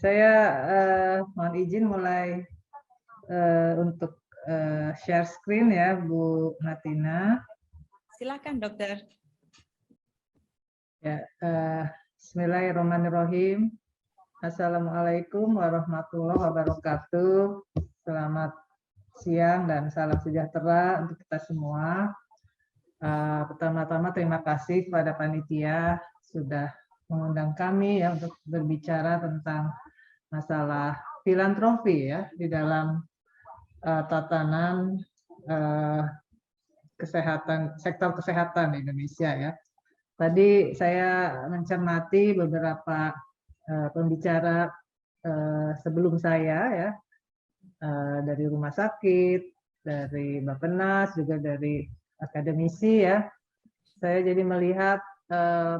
Saya mohon izin mulai untuk share screen ya, Bu Natina. Silakan, Dokter. Ya, Bismillahirrahmanirrahim. Assalamualaikum warahmatullahi wabarakatuh. Selamat siang dan salam sejahtera untuk kita semua. Pertama-tama terima kasih kepada panitia sudah mengundang kami ya untuk berbicara tentang masalah filantropi ya di dalam tatanan kesehatan, sektor kesehatan di Indonesia ya. Tadi saya mencermati beberapa pembicara sebelum saya ya, dari rumah sakit, dari Bappenas, juga dari akademisi ya. Saya jadi melihat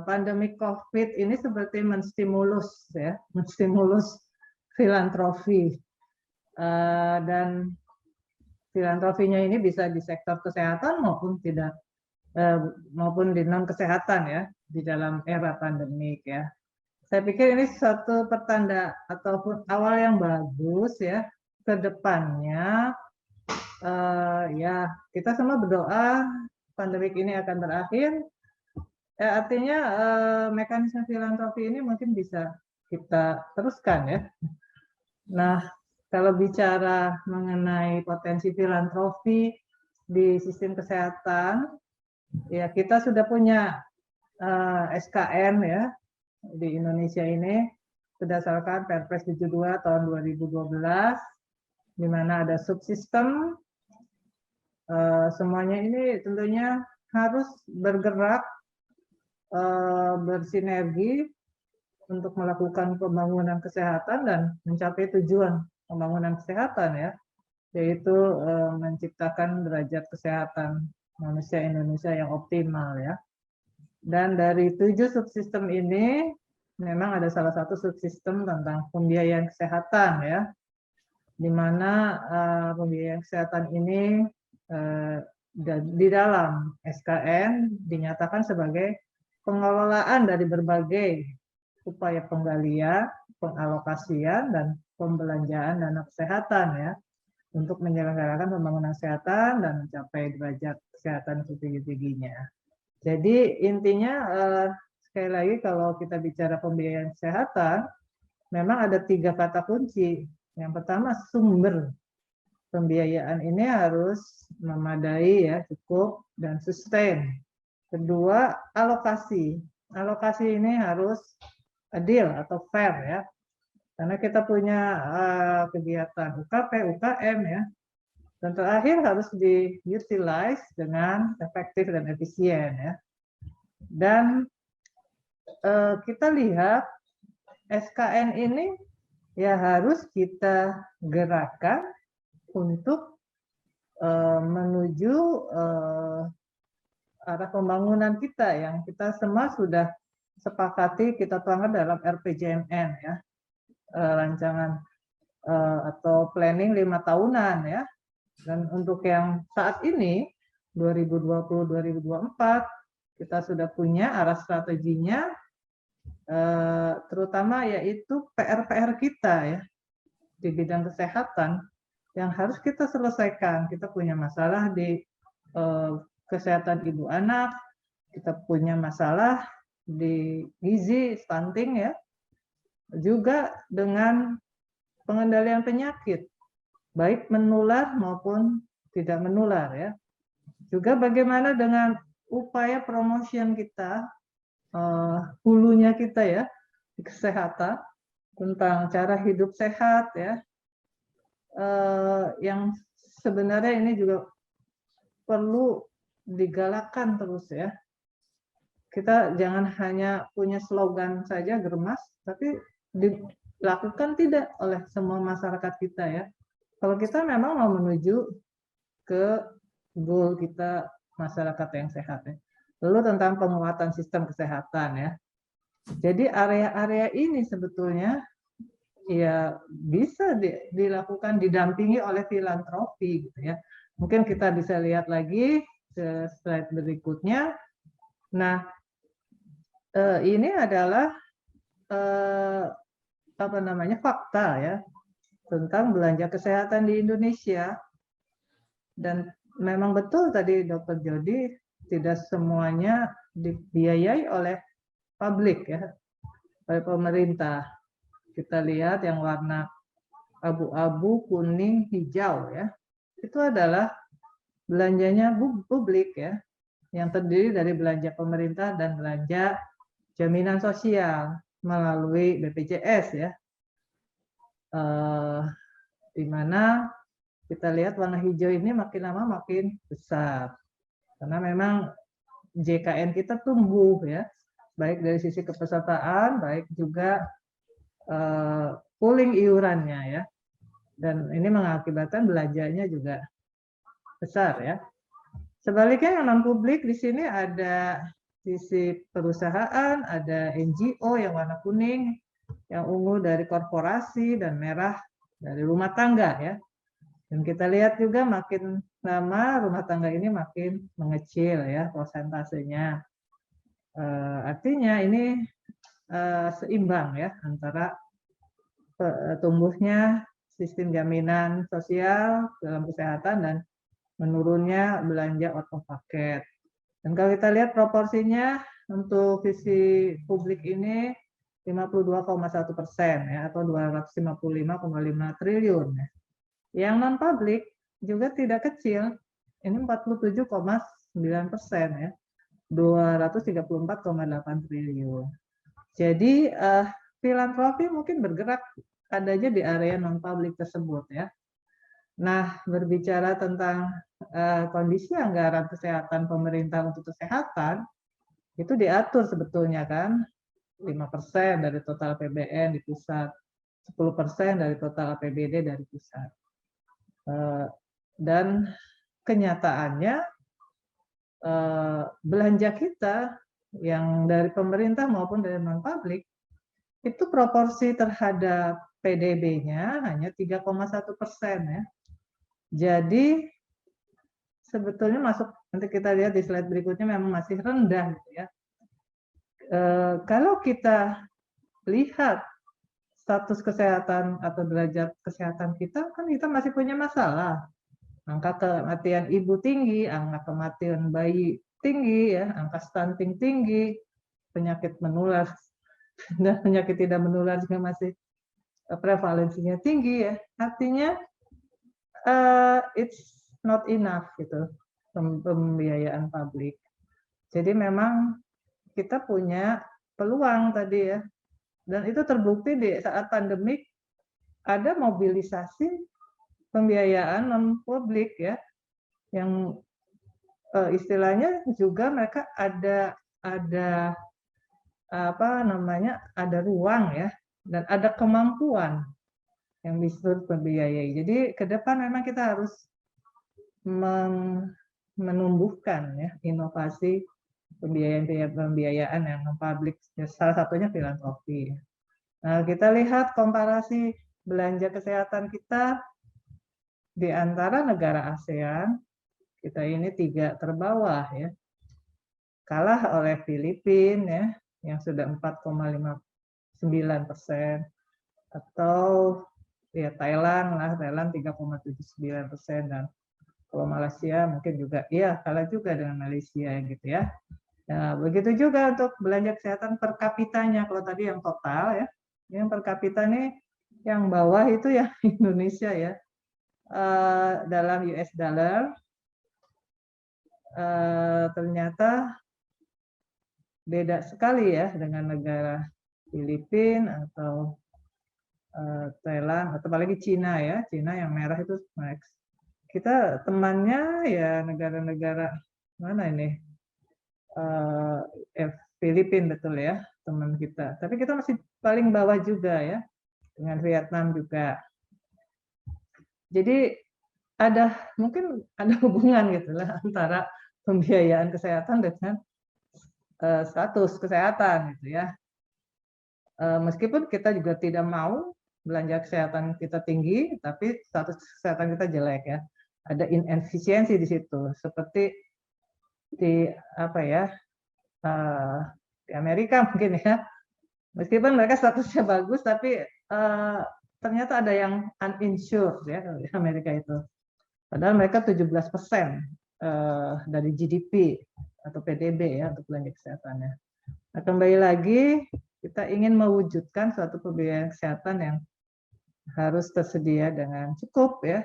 pandemi COVID ini seperti menstimulus ya, menstimulus filantropi, dan filantropinya ini bisa di sektor kesehatan maupun tidak, maupun di non kesehatan ya, di dalam era pandemik ya. Saya pikir ini suatu pertanda ataupun awal yang bagus ya ke depannya. Ya kita semua berdoa pandemik ini akan berakhir. Artinya mekanisme filantropi ini mungkin bisa kita teruskan ya. Nah, kalau bicara mengenai potensi filantropi di sistem kesehatan, ya kita sudah punya SKN ya di Indonesia ini berdasarkan Perpres 72 tahun 2012, di mana ada subsistem. Semuanya ini tentunya harus bergerak bersinergi untuk melakukan pembangunan kesehatan dan mencapai tujuan pembangunan kesehatan ya, yaitu menciptakan derajat kesehatan manusia Indonesia yang optimal ya. Dan dari 7 subsistem ini memang ada salah satu subsistem tentang pembiayaan kesehatan ya, di mana pembiayaan kesehatan ini di dalam SKN dinyatakan sebagai pengelolaan dari berbagai upaya penggalian, pengalokasian, dan pembelanjaan dana kesehatan ya, untuk menyelenggarakan pembangunan kesehatan dan mencapai derajat kesehatan setinggi-tingginya. Jadi intinya sekali lagi kalau kita bicara pembiayaan kesehatan, memang ada 3 kata kunci. Yang pertama sumber pembiayaan ini harus memadai ya, cukup dan sustain. Kedua, alokasi. Alokasi ini harus adil atau fair ya. Karena kita punya kegiatan UKP, UKM ya. Dan terakhir harus di-utilize dengan efektif dan efisien ya. Dan kita lihat SKN ini ya harus kita gerakan untuk menuju arah pembangunan kita yang kita semua sudah sepakati kita tuangkan dalam RPJMN ya, rancangan atau planning 5 tahunan ya. Dan untuk yang saat ini 2020-2024 kita sudah punya arah strateginya, terutama yaitu PR-PR kita ya di bidang kesehatan yang harus kita selesaikan. Kita punya masalah di kesehatan ibu anak, kita punya masalah di gizi, stunting ya, juga dengan pengendalian penyakit, baik menular maupun tidak menular ya. Juga bagaimana dengan upaya promotion kita, hulunya kita ya, di kesehatan, tentang cara hidup sehat ya, yang sebenarnya ini juga perlu digalakkan terus ya. Kita jangan hanya punya slogan saja germas, tapi dilakukan tidak oleh semua masyarakat kita ya. Kalau kita memang mau menuju ke goal kita masyarakat yang sehat ya. Lalu tentang penguatan sistem kesehatan ya. Jadi area-area ini sebetulnya ya bisa dilakukan didampingi oleh filantropi gitu ya. Mungkin kita bisa lihat lagi ke slide berikutnya. Nah, ini adalah fakta ya tentang belanja kesehatan di Indonesia. Dan memang betul tadi Dr. Jody, tidak semuanya dibiayai oleh publik ya, oleh pemerintah. Kita lihat yang warna abu-abu, kuning, hijau ya, itu adalah belanjanya publik ya, yang terdiri dari belanja pemerintah dan belanja jaminan sosial melalui BPJS ya, di mana kita lihat warna hijau ini makin lama makin besar karena memang JKN kita tumbuh ya, baik dari sisi kepesertaan, baik juga pooling iurannya ya, dan ini mengakibatkan belanjanya juga besar ya. Sebaliknya yang non publik di sini ada sisi perusahaan, ada NGO yang warna kuning, yang ungu dari korporasi, dan merah dari rumah tangga ya. Dan kita lihat juga makin lama rumah tangga ini makin mengecil ya persentasenya. Artinya ini seimbang ya antara tumbuhnya sistem jaminan sosial dalam kesehatan dan menurunnya belanja out of pocket. Dan kalau kita lihat proporsinya untuk visi publik ini 52,1% ya, atau 255,5 triliun. Yang non publik juga tidak kecil, ini 47,9% ya, 234,8 triliun. Jadi filantropi mungkin bergerak adanya di area non publik tersebut ya. Nah, berbicara tentang kondisi anggaran kesehatan pemerintah untuk kesehatan, itu diatur sebetulnya kan, 5% dari total APBN di pusat, 10% dari total APBD dari pusat. Dan kenyataannya belanja kita yang dari pemerintah maupun dari non-publik, itu proporsi terhadap PDB-nya hanya 3,1% ya. Jadi sebetulnya masuk, nanti kita lihat di slide berikutnya, memang masih rendah gitu ya. Kalau kita lihat status kesehatan atau derajat kesehatan kita, kan kita masih punya masalah. Angka kematian ibu tinggi, angka kematian bayi tinggi, ya, angka stunting tinggi, penyakit menular dan penyakit tidak menular juga masih prevalensinya tinggi ya. Artinya it's not enough gitu pembiayaan publik. Jadi memang kita punya peluang tadi ya. Dan itu terbukti di saat pandemik ada mobilisasi pembiayaan non publik ya, yang istilahnya juga mereka ada apa namanya, ada ruang ya, dan ada kemampuan yang disebut pembiayai. Jadi ke depan memang kita harus menumbuhkan ya inovasi pembiayaan yang non publik, salah satunya filantropi. Nah, kita lihat komparasi belanja kesehatan kita di antara negara ASEAN, kita ini 3 terbawah ya. Kalah oleh Filipina ya, yang sudah 4,59%, atau ya Thailand lah, Thailand 3,79%, dan kalau Malaysia mungkin juga ya kalah juga dengan Malaysia gitu ya. Nah, begitu juga untuk belanja kesehatan per kapitanya. Kalau tadi yang total ya, yang per kapita nih yang bawah itu ya Indonesia ya, dalam US dollar ternyata beda sekali ya dengan negara Filipina atau Thailand, atau apalagi Cina ya, Cina yang merah itu next. Kita temannya ya negara-negara mana ini, Filipina betul ya teman kita, tapi kita masih paling bawah juga ya, dengan Vietnam juga. Jadi mungkin ada hubungan gitu lah antara pembiayaan kesehatan dengan status kesehatan gitu ya. Meskipun kita juga tidak mau belanja kesehatan kita tinggi, tapi status kesehatan kita jelek ya. Ada inefisiensi di situ, seperti di apa ya, di Amerika mungkin ya. Meskipun mereka statusnya bagus, tapi ternyata ada yang uninsured ya di Amerika itu. Padahal mereka 17% dari GDP atau PDB ya untuk belanja kesehatannya. Nah, kembali lagi kita ingin mewujudkan suatu pembiayaan kesehatan yang harus tersedia dengan cukup ya.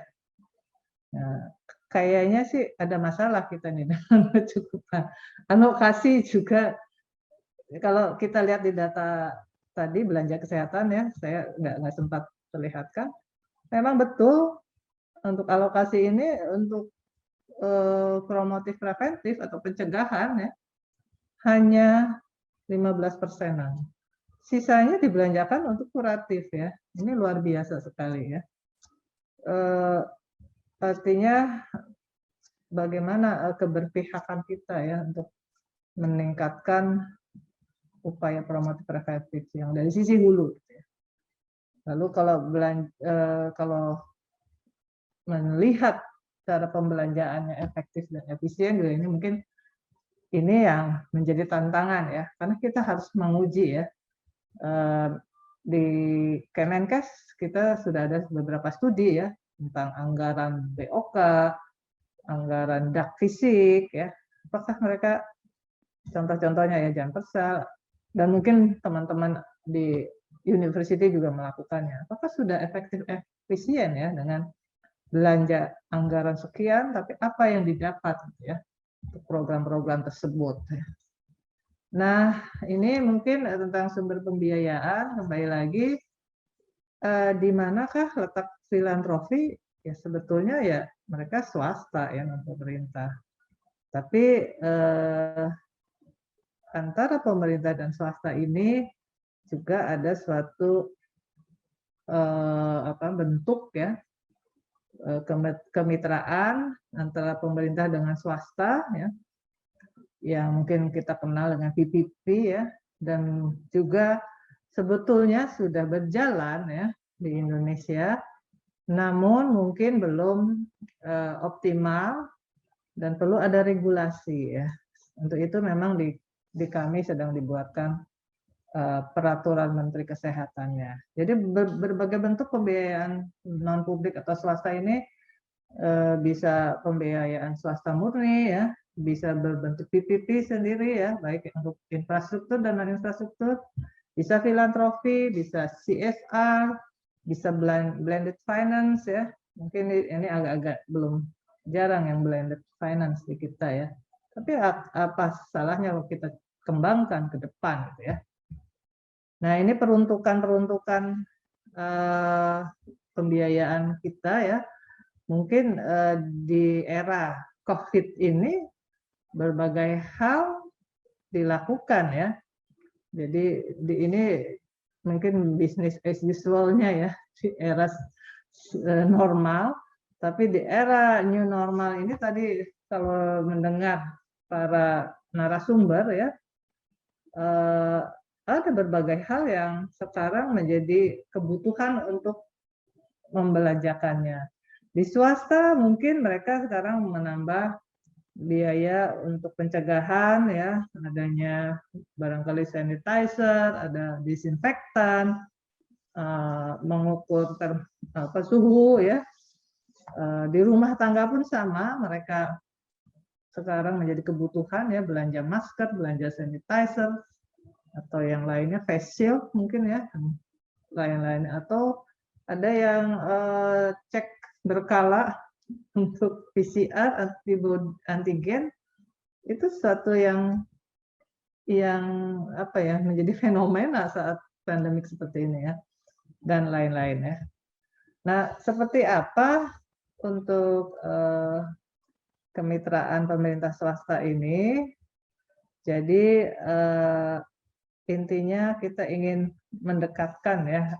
Nah, kayaknya sih ada masalah kita nih dengan kecukupan. Alokasi juga kalau kita lihat di data tadi belanja kesehatan ya, saya nggak sempat perlihatkan. Memang betul untuk alokasi ini untuk promotif preventif atau pencegahan ya hanya 15%-an. Sisanya dibelanjakan untuk kuratif ya. Ini luar biasa sekali ya. Artinya bagaimana keberpihakan kita ya untuk meningkatkan upaya promotif preventif yang dari sisi hulu. Lalu kalau melihat cara pembelanjaannya efektif dan efisien juga ini mungkin ini yang menjadi tantangan ya, karena kita harus menguji ya. Di Kemenkes kita sudah ada beberapa studi ya tentang anggaran BOK, anggaran dak fisik ya. Apakah mereka contoh-contohnya ya jangan persal dan mungkin teman-teman di university juga melakukannya. Apakah sudah efektif efisien ya dengan belanja anggaran sekian tapi apa yang didapat ya untuk program-program tersebut ya. Nah, ini mungkin tentang sumber pembiayaan, kembali lagi, di manakah letak filantropi? Ya sebetulnya ya mereka swasta ya, non pemerintah. Tapi antara pemerintah dan swasta ini juga ada suatu bentuk ya kemitraan antara pemerintah dengan swasta ya, yang mungkin kita kenal dengan PPP ya, dan juga sebetulnya sudah berjalan ya di Indonesia, namun mungkin belum optimal dan perlu ada regulasi ya. Untuk itu memang di kami sedang dibuatkan peraturan Menteri Kesehatannya. Jadi berbagai bentuk pembiayaan non publik atau swasta ini bisa pembiayaan swasta murni ya, bisa berbentuk PPP sendiri ya, baik untuk infrastruktur dan non infrastruktur, bisa filantropi, bisa CSR, bisa blended finance ya. Mungkin ini agak-agak belum jarang yang blended finance di kita ya. Tapi apa salahnya kalau kita kembangkan ke depan gitu ya. Nah, ini peruntukan pembiayaan kita ya. Mungkin di era COVID ini berbagai hal dilakukan ya. Jadi ini mungkin bisnis as usual-nya ya di era normal. Tapi di era new normal ini tadi kalau mendengar para narasumber ya, ada berbagai hal yang sekarang menjadi kebutuhan untuk membelanjakannya. Di swasta mungkin mereka sekarang menambah biaya untuk pencegahan ya, adanya barangkali sanitizer, ada disinfektan, mengukur suhu ya. Di rumah tangga pun sama, mereka sekarang menjadi kebutuhan ya, belanja masker, belanja sanitizer, atau yang lainnya face shield mungkin ya, lain-lain, atau ada yang cek berkala untuk PCR antigen, itu sesuatu yang apa ya, menjadi fenomena saat pandemik seperti ini ya, dan lain-lain ya. Nah, seperti apa untuk kemitraan pemerintah swasta ini? Jadi intinya kita ingin mendekatkan ya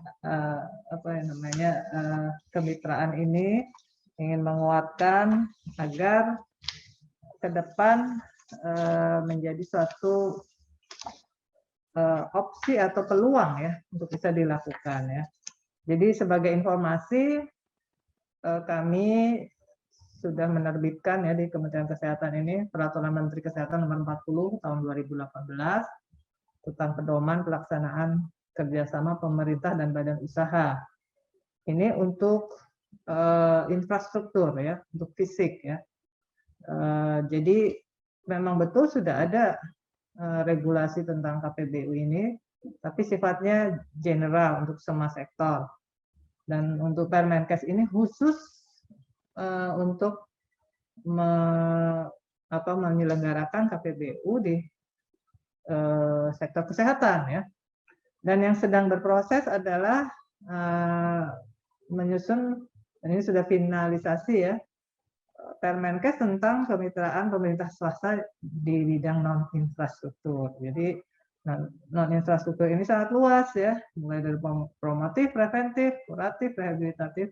kemitraan ini, ingin menguatkan agar ke depan menjadi suatu opsi atau peluang ya untuk bisa dilakukan ya. Jadi sebagai informasi, kami sudah menerbitkan ya di Kementerian Kesehatan ini Peraturan Menteri Kesehatan Nomor 40 Tahun 2018 tentang pedoman pelaksanaan kerjasama pemerintah dan badan usaha. Ini untuk infrastruktur ya, untuk fisik ya. Jadi memang betul sudah ada regulasi tentang KPBU ini, tapi sifatnya general untuk semua sektor. Dan untuk Permenkes ini khusus untuk menyelenggarakan KPBU di sektor kesehatan ya. Dan yang sedang berproses adalah menyusun, dan ini sudah finalisasi ya, Permenkes tentang kemitraan pemerintah swasta di bidang non-infrastruktur. Jadi non-infrastruktur ini sangat luas ya, mulai dari promotif, preventif, kuratif, rehabilitatif,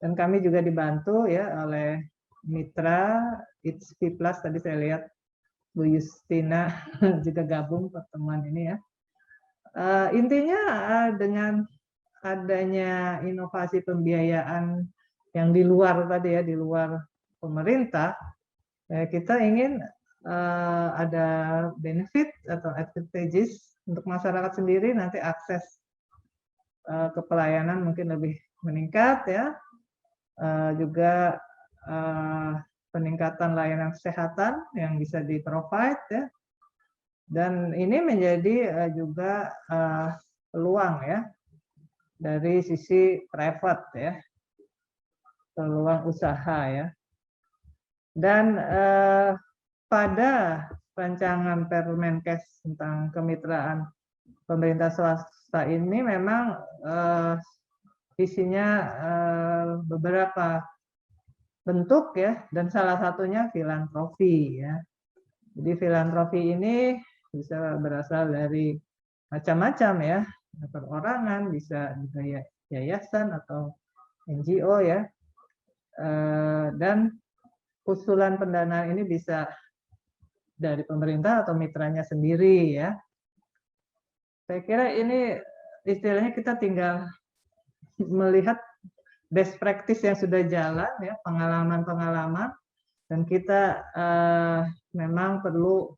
dan kami juga dibantu ya oleh mitra ITSP Plus. Tadi saya lihat Bu Justina juga gabung pertemuan ini ya. Intinya dengan adanya inovasi pembiayaan yang di luar tadi ya, di luar pemerintah, kita ingin ada benefit atau advantages untuk masyarakat sendiri, nanti akses ke pelayanan mungkin lebih meningkat ya, juga peningkatan layanan kesehatan yang bisa di-provide ya, dan ini menjadi juga peluang ya dari sisi private ya, peluang usaha ya. Dan pada rancangan Permenkes tentang kemitraan pemerintah swasta ini memang isinya beberapa bentuk ya, dan salah satunya filantropi ya. Jadi filantropi ini bisa berasal dari macam-macam ya, perorangan, bisa juga yayasan atau NGO ya, dan usulan pendanaan ini bisa dari pemerintah atau mitranya sendiri ya. Saya kira ini istilahnya kita tinggal melihat best practice yang sudah jalan ya, pengalaman-pengalaman, dan kita memang perlu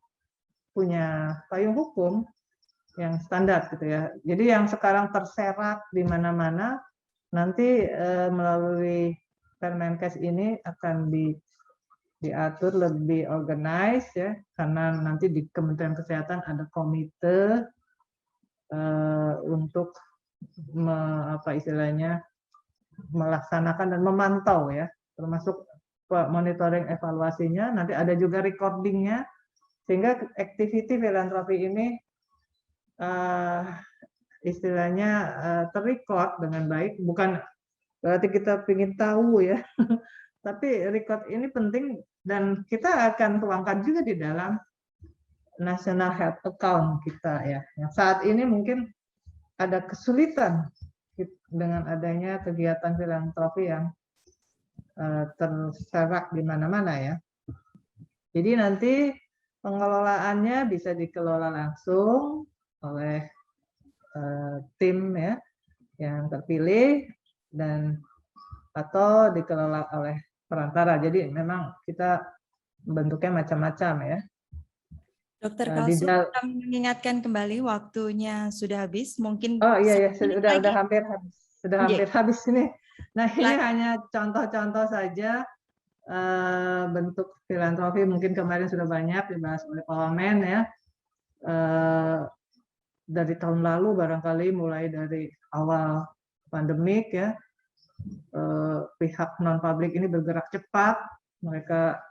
punya payung hukum yang standar gitu ya. Jadi yang sekarang terserat di mana-mana nanti melalui Permenkes ini akan diatur lebih organized ya, karena nanti di Kementerian Kesehatan ada komite untuk melaksanakan dan memantau ya, termasuk monitoring evaluasinya, nanti ada juga recordingnya, sehingga activity filantropi ini istilahnya terrecord dengan baik. Bukan berarti kita ingin tahu ya, tapi record ini penting, dan kita akan tuangkan juga di dalam National Health Account kita ya. Yang saat ini mungkin ada kesulitan dengan adanya kegiatan filantropi yang terserak di mana-mana ya. Jadi nanti pengelolaannya bisa dikelola langsung oleh tim ya yang terpilih, dan atau dikelola oleh perantara. Jadi memang kita bentuknya macam-macam ya. Dokter Kalsu, kami mengingatkan kembali waktunya sudah habis. Mungkin oh iya sudah hampir habis. Sudah hampir habis ini. Nah, ini hanya contoh-contoh saja bentuk filantropi. Mungkin kemarin sudah banyak dibahas oleh Pak Wamen ya. Dari tahun lalu barangkali, mulai dari awal pandemik ya, pihak non publik ini bergerak cepat. Mereka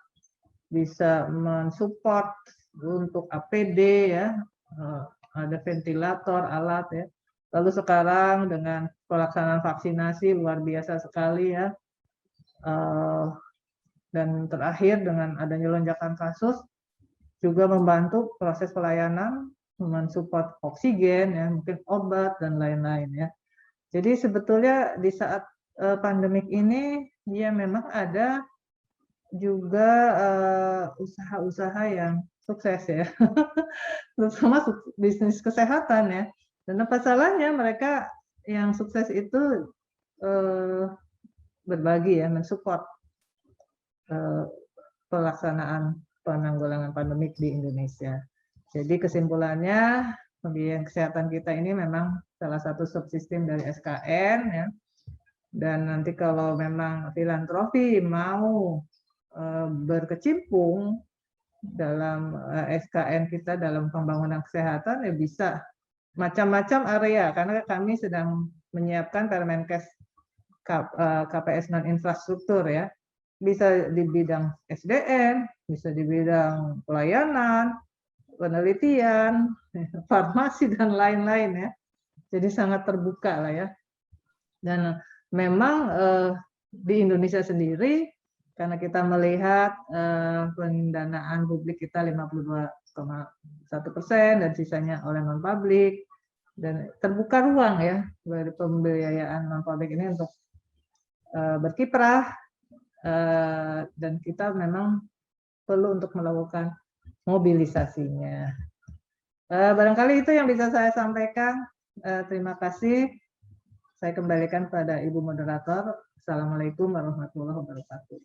bisa mensupport untuk APD ya, ada ventilator, alat ya. Lalu sekarang dengan pelaksanaan vaksinasi luar biasa sekali ya, dan terakhir dengan adanya lonjakan kasus juga membantu proses pelayanan, mensupport oksigen ya, mungkin obat dan lain-lain ya. Jadi sebetulnya di saat pandemik ini ya memang ada juga usaha-usaha yang sukses ya, terutama bisnis kesehatan ya. Dan apa salahnya mereka yang sukses itu berbagi ya, mensupport pelaksanaan penanggulangan pandemik di Indonesia. Jadi kesimpulannya, pembiayaan kesehatan kita ini memang salah satu subsistem dari SKN ya. Dan nanti kalau memang filantropi mau berkecimpung dalam SKN kita dalam pembangunan kesehatan, ya bisa macam-macam area, karena kami sedang menyiapkan Permenkes KPS non infrastruktur ya. Bisa di bidang SDM, bisa di bidang pelayanan, penelitian, farmasi dan lain-lain ya. Jadi sangat terbuka lah ya. Dan memang di Indonesia sendiri, karena kita melihat pendanaan publik kita 52,1% dan sisanya oleh non-publik, dan terbuka ruang ya dari pembiayaan non-publik ini untuk berkiprah, dan kita memang perlu untuk melakukan mobilisasinya. Barangkali itu yang bisa saya sampaikan. Terima kasih. Saya kembalikan pada Ibu Moderator. Assalamualaikum warahmatullahi wabarakatuh.